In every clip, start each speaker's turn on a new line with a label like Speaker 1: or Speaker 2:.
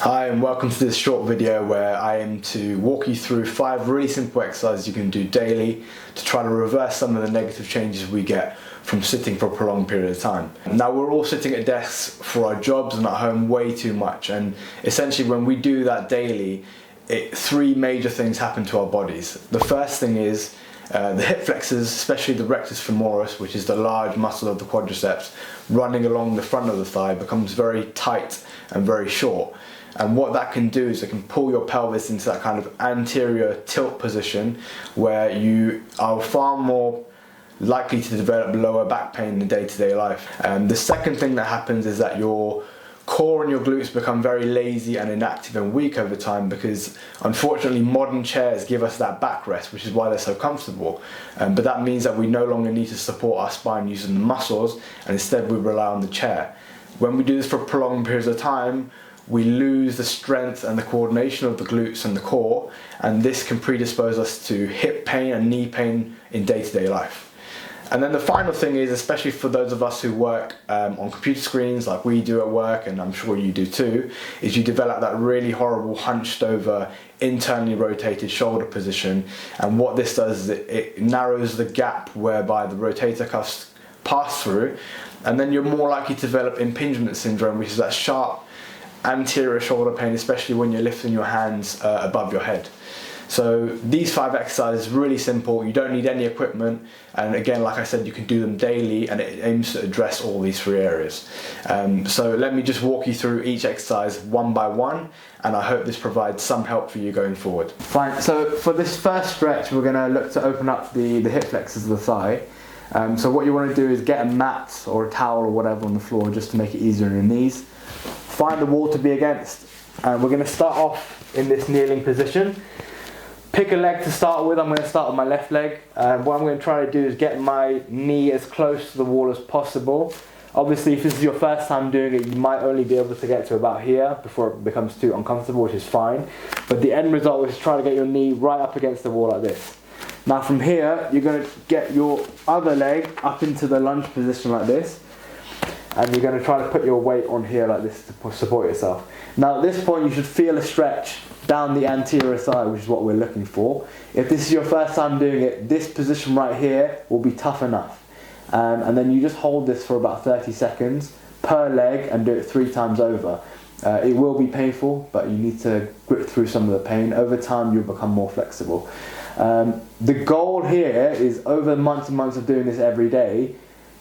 Speaker 1: Hi and welcome to this short video where I aim to walk you through 5 really simple exercises you can do daily to try to reverse some of the negative changes we get from sitting for a prolonged period of time. Now we're all sitting at desks for our jobs and at home way too much, and essentially when we do that daily, 3 major things happen to our bodies. The first thing is the hip flexors, especially the rectus femoris, which is the large muscle of the quadriceps running along the front of the thigh, becomes very tight and very short. And what that can do is it can pull your pelvis into that kind of anterior tilt position where you are far more likely to develop lower back pain in day-to-day life. The second thing that happens is that your core and your glutes become very lazy and inactive and weak over time, because unfortunately modern chairs give us that backrest, which is why they're so comfortable. But that means that we no longer need to support our spine using the muscles, and instead we rely on the chair. When we do this for prolonged periods of time, we lose the strength and the coordination of the glutes and the core, and this can predispose us to hip pain and knee pain in day-to-day life. And then the final thing is, especially for those of us who work on computer screens like we do at work, and I'm sure you do too, is you develop that really horrible hunched over, internally rotated shoulder position. And what this does is it narrows the gap whereby the rotator cuffs pass through, and then you're more likely to develop impingement syndrome, which is that sharp anterior shoulder pain, especially when you're lifting your hands above your head. So these 5 exercises are really simple. You don't need any equipment, and again, like I said, you can do them daily, and it aims to address all these 3 areas. So let me just walk you through each exercise one by one, and I hope this provides some help for you going forward. Fine, so for this first stretch we're going to look to open up the hip flexors of the thigh. So what you want to do is get a mat or a towel or whatever on the floor just to make it easier on your knees. Find a wall to be against, and we're going to start off in this kneeling position. Pick a leg to start with. I'm going to start with my left leg. What I'm going to try to do is get my knee as close to the wall as possible. Obviously, if this is your first time doing it, you might only be able to get to about here before it becomes too uncomfortable, which is fine. But the end result is try to get your knee right up against the wall like this. Now from here, you're going to get your other leg up into the lunge position like this. And you're going to try to put your weight on here like this to support yourself. Now at this point you should feel a stretch down the anterior thigh, which is what we're looking for. If this is your first time doing it, this position right here will be tough enough. And then you just hold this for about 30 seconds per leg and do it 3 times over. It will be painful, but you need to grit through some of the pain. Over time you'll become more flexible. The goal here is, over months and months of doing this every day,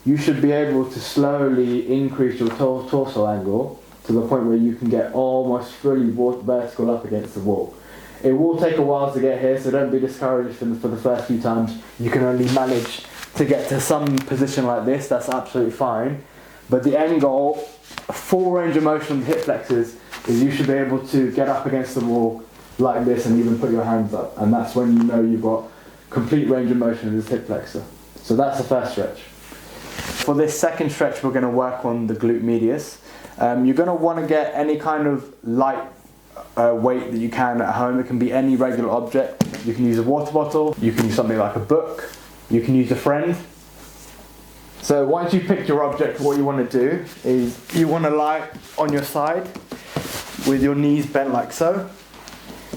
Speaker 1: you should be able to slowly increase your torso angle to the point where you can get almost fully vertical up against the wall. It will take a while to get here, so don't be discouraged for the first few times. You can only manage to get to some position like this, that's absolutely fine. But the end goal, full range of motion of the hip flexors, is you should be able to get up against the wall like this and even put your hands up. And that's when you know you've got complete range of motion in this hip flexor. So that's the first stretch. For this second stretch, we're going to work on the glute medius. You're going to want to get any kind of light weight that you can at home. It can be any regular object. You can use a water bottle, you can use something like a book, you can use a friend. So once you've picked your object, what you want to do is you want to lie on your side with your knees bent like so,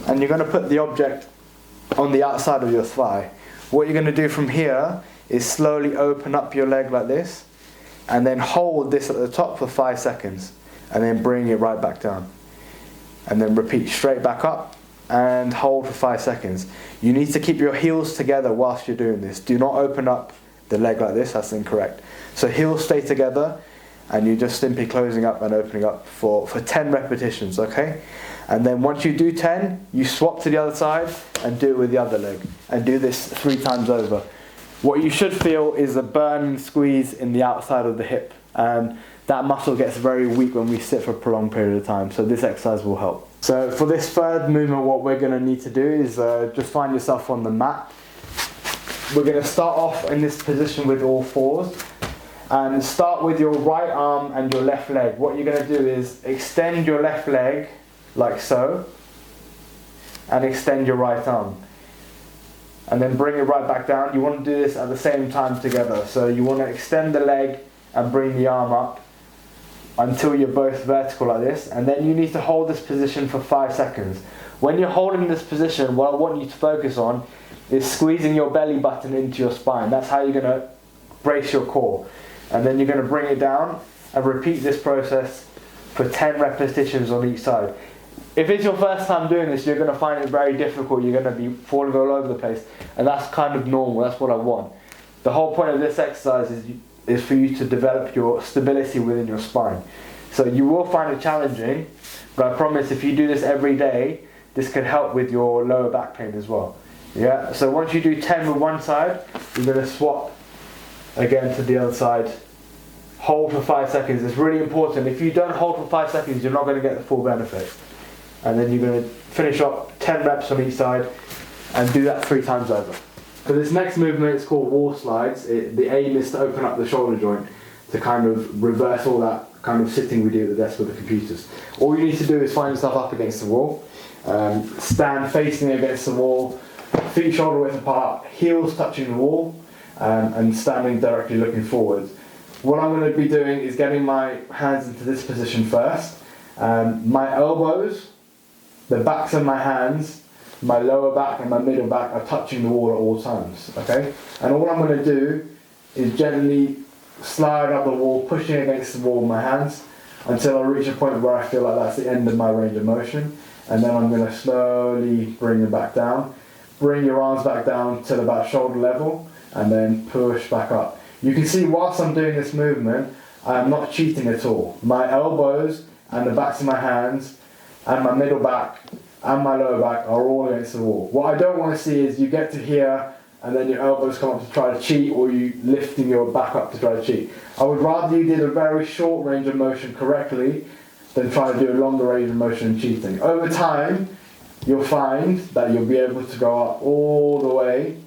Speaker 1: and you're going to put the object on the outside of your thigh. What you're going to do from here is slowly open up your leg like this, and then hold this at the top for 5 seconds, and then bring it right back down. And then repeat straight back up, and hold for 5 seconds. You need to keep your heels together whilst you're doing this. Do not open up the leg like this, that's incorrect. So heels stay together, and you're just simply closing up and opening up for 10 repetitions, okay? And then once you do 10, you swap to the other side and do it with the other leg. And do this 3 times over. What you should feel is a burning squeeze in the outside of the hip, and that muscle gets very weak when we sit for a prolonged period of time, so this exercise will help. So for this third movement, what we're going to need to do is just find yourself on the mat. We're going to start off in this position with all 4s, and start with your right arm and your left leg. What you're going to do is extend your left leg like so, and extend your right arm. And then bring it right back down. You want to do this at the same time together. So you want to extend the leg and bring the arm up. until you're both vertical like this, and then you need to hold this position for 5 seconds. When you're holding this position, what I want you to focus on is squeezing your belly button into your spine. That's how you're going to brace your core. And then you're going to bring it down and repeat this process for 10 repetitions on each side. If it's your first time doing this, you're going to find it very difficult. You're going to be falling all over the place, and that's kind of normal. That's what I want. The whole point of this exercise is for you to develop your stability within your spine. So you will find it challenging, but I promise if you do this every day, this can help with your lower back pain as well. Yeah. So once you do 10 with one side, you're going to swap again to the other side. Hold for 5 seconds. It's really important. If you don't hold for 5 seconds, you're not going to get the full benefit. And then you're going to finish up 10 reps on each side and do that 3 times over. For this next movement, it's called wall slides. The aim is to open up the shoulder joint to kind of reverse all that kind of sitting we do at the desk with the computers. All you need to do is find yourself up against the wall, stand facing against the wall, feet shoulder width apart, heels touching the wall, and standing directly looking forward. What I'm going to be doing is getting my hands into this position first. My elbows, the backs of my hands, my lower back and my middle back are touching the wall at all times, okay? And all I'm going to do is gently slide up the wall, pushing against the wall with my hands until I reach a point where I feel like that's the end of my range of motion. And then I'm going to slowly bring them back down. Bring your arms back down till about shoulder level and then push back up. You can see whilst I'm doing this movement, I'm not cheating at all. My elbows and the backs of my hands and my middle back and my lower back are all against the wall. What I don't want to see is you get to here and then your elbows come up to try to cheat, or you lifting your back up to try to cheat. I would rather you did a very short range of motion correctly than try to do a longer range of motion and cheating. Over time, you'll find that you'll be able to go up all the way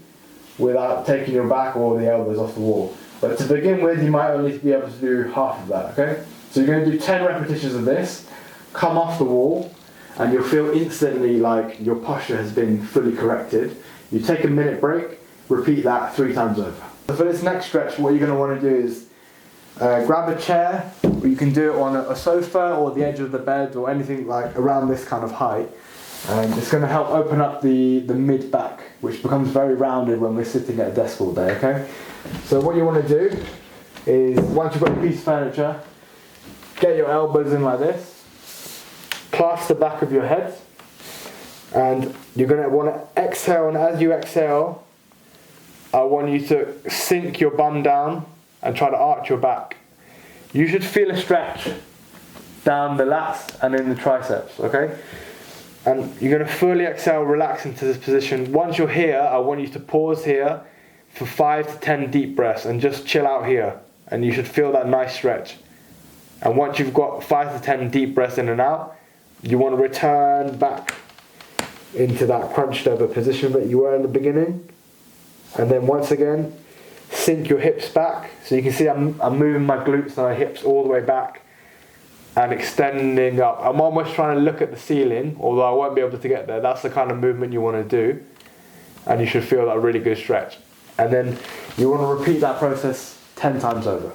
Speaker 1: without taking your back or the elbows off the wall. But to begin with, you might only be able to do half of that, okay? So you're going to do 10 repetitions of this, come off the wall, and you'll feel instantly like your posture has been fully corrected. You take a minute break, repeat that 3 times over. So for this next stretch, what you're going to want to do is grab a chair, or you can do it on a sofa or the edge of the bed or anything like around this kind of height. It's going to help open up the mid back, which becomes very rounded when we're sitting at a desk all day, okay? So what you want to do is, once you've got a piece of furniture, get your elbows in like this, clasp the back of your head, and you're going to want to exhale, and as you exhale, I want you to sink your bum down and try to arch your back. You should feel a stretch down the lats and in the triceps, okay? And you're going to fully exhale, relax into this position. Once you're here, I want you to pause here for 5 to 10 deep breaths and just chill out here. And you should feel that nice stretch. And once you've got 5 to 10 deep breaths in and out, you want to return back into that crunched over position that you were in the beginning. And then once again, sink your hips back. So you can see I'm moving my glutes and my hips all the way back and extending up. I'm almost trying to look at the ceiling, although I won't be able to get there. That's the kind of movement you want to do. And you should feel that really good stretch. And then you want to repeat that process 10 times over.